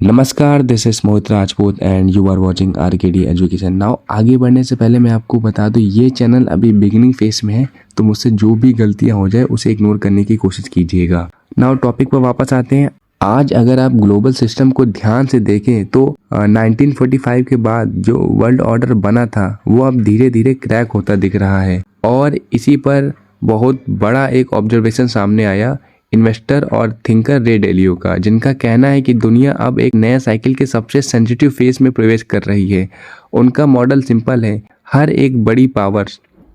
नमस्कार, this is Mohit Rajput and you are watching RKD education. Now आगे बढ़ने से पहले मैं आपको बता दूं, ये चैनल अभी बिगिनिंग फेस में है, तो मुझसे जो भी गलतियां हो जाए उसे इग्नोर करने की कोशिश कीजिएगा। नाउ टॉपिक पर वापस आते हैं। आज अगर आप ग्लोबल सिस्टम को ध्यान से देखें तो 1945 के बाद जो वर्ल्ड ऑर्डर बना था वो अब धीरे धीरे क्रैक होता दिख रहा है। और इसी पर बहुत बड़ा एक ऑब्जर्वेशन सामने आया इन्वेस्टर और थिंकर रे डेलियो का, जिनका कहना है कि दुनिया अब एक नया साइकिल के सबसे सेंसिटिव फेज में प्रवेश कर रही है। उनका मॉडल सिंपल है, हर एक बड़ी पावर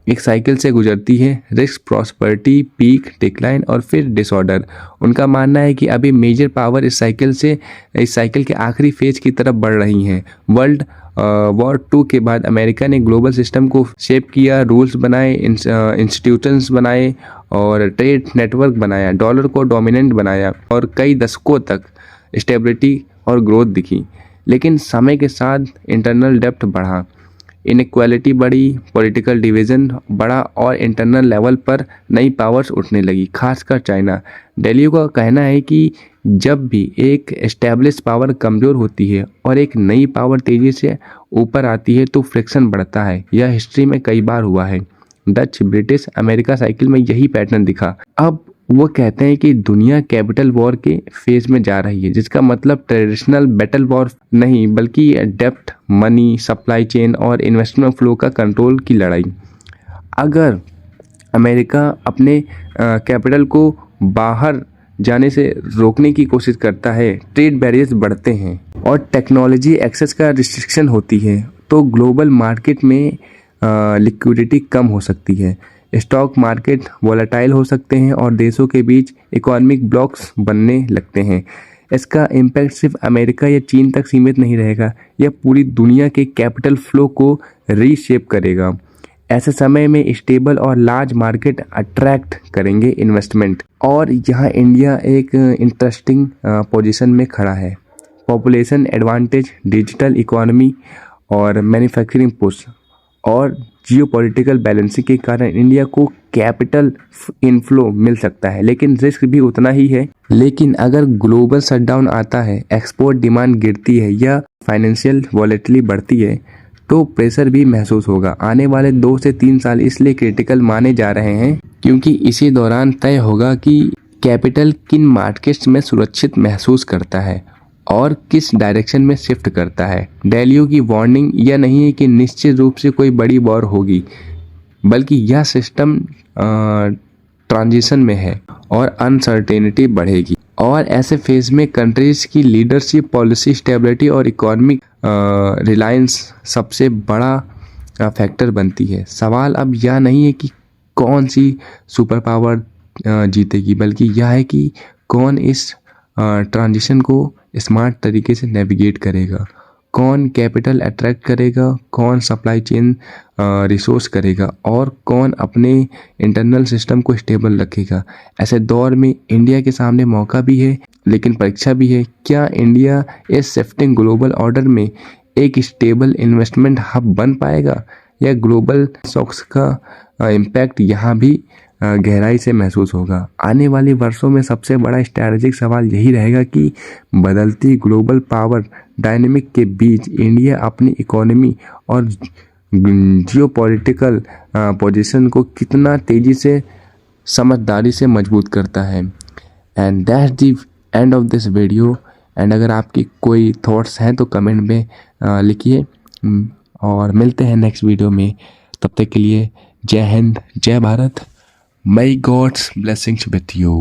एक साइकिल से गुजरती है, रिस्क, प्रॉस्पेरिटी, पीक, डिक्लाइन और फिर डिसऑर्डर। उनका मानना है कि अभी मेजर पावर इस साइकिल के आखिरी फेज की तरफ बढ़ रही हैं। वर्ल्ड वॉर 2 के बाद अमेरिका ने ग्लोबल सिस्टम को शेप किया, रूल्स बनाए, इंस्टीट्यूशंस बनाए और ट्रेड नेटवर्क बनाया, डॉलर को डोमिनेंट बनाया और कई दशकों तक स्टेबिलिटी और ग्रोथ दिखी। लेकिन समय के साथ इंटरनल डेप्थ बढ़ा, इनइक्वालिटी बढ़ी, पॉलिटिकल डिवीज़न बढ़ा और इंटरनल लेवल पर नई पावर्स उठने लगी, खासकर चाइना। डेलियो का कहना है कि जब भी एक एस्टैब्लिश पावर कमज़ोर होती है और एक नई पावर तेज़ी से ऊपर आती है तो फ्रिक्शन बढ़ता है। यह हिस्ट्री में कई बार हुआ है। डच, ब्रिटिश, अमेरिका साइकिल में यही पैटर्न दिखा। अब वो कहते हैं कि दुनिया कैपिटल वॉर के फेज में जा रही है, जिसका मतलब ट्रेडिशनल बैटल वॉर नहीं बल्कि डेप्थ, मनी, सप्लाई चेन और इन्वेस्टमेंट फ्लो का कंट्रोल की लड़ाई। अगर अमेरिका अपने कैपिटल को बाहर जाने से रोकने की कोशिश करता है, ट्रेड बैरियर्स बढ़ते हैं और टेक्नोलॉजी एक्सेस का रिस्ट्रिक्शन होती है, तो ग्लोबल मार्केट में लिक्विडिटी कम हो सकती है, स्टॉक मार्केट वोलेटाइल हो सकते हैं और देशों के बीच इकोनॉमिक ब्लॉक्स बनने लगते हैं। इसका इम्पैक्ट सिर्फ अमेरिका या चीन तक सीमित नहीं रहेगा, यह पूरी दुनिया के कैपिटल फ्लो को रीशेप करेगा। ऐसे समय में स्टेबल और लार्ज मार्केट अट्रैक्ट करेंगे इन्वेस्टमेंट। और यहाँ इंडिया एक इंटरेस्टिंग पोजीशन में खड़ा है। पॉपुलेशन एडवांटेज, डिजिटल इकोनॉमी और मैन्युफैक्चरिंग पुश और जियोपॉलिटिकल बैलेंसिंग के कारण इंडिया को कैपिटल इनफ्लो मिल सकता है, लेकिन रिस्क भी उतना ही है। लेकिन अगर ग्लोबल शटडाउन आता है, एक्सपोर्ट डिमांड गिरती है या फाइनेंशियल वॉलेटिलिटी बढ़ती है तो प्रेशर भी महसूस होगा। आने वाले 2 से 3 साल इसलिए क्रिटिकल माने जा रहे हैं क्योंकि इसी दौरान तय होगा कि कैपिटल किन मार्केट्स में सुरक्षित महसूस करता है और किस डायरेक्शन में शिफ्ट करता है। डेलियो की वार्निंग यह नहीं है कि निश्चित रूप से कोई बड़ी वॉर होगी, बल्कि यह सिस्टम ट्रांजिशन में है और अनसर्टेनिटी बढ़ेगी। और ऐसे फेज में कंट्रीज की लीडरशिप, पॉलिसी स्टेबिलिटी और इकोनॉमिक रिलायंस सबसे बड़ा फैक्टर बनती है। सवाल अब यह नहीं है कि कौन सी सुपर पावर जीतेगी, बल्कि यह है कि कौन इस ट्रांजिशन को स्मार्ट तरीके से नेविगेट करेगा, कौन कैपिटल अट्रैक्ट करेगा, कौन सप्लाई चेन रिसोर्स करेगा और कौन अपने इंटरनल सिस्टम को स्टेबल रखेगा। ऐसे दौर में इंडिया के सामने मौका भी है लेकिन परीक्षा भी है। क्या इंडिया इस शिफ्टिंग ग्लोबल ऑर्डर में एक स्टेबल इन्वेस्टमेंट हब बन पाएगा या ग्लोबल शॉक्स का इम्पैक्ट यहाँ भी गहराई से महसूस होगा। आने वाले वर्षों में सबसे बड़ा स्ट्रैटेजिक सवाल यही रहेगा कि बदलती ग्लोबल पावर डायनेमिक के बीच इंडिया अपनी इकोनॉमी और जियोपॉलिटिकल पोजीशन को कितना तेज़ी से, समझदारी से मजबूत करता है। And that's the end of this video. And अगर आपकी कोई थॉट्स हैं तो कमेंट में लिखिए और मिलते हैं नेक्स्ट वीडियो में। तब तक के लिए जय हिंद, जय Bharat. May God's blessings with you.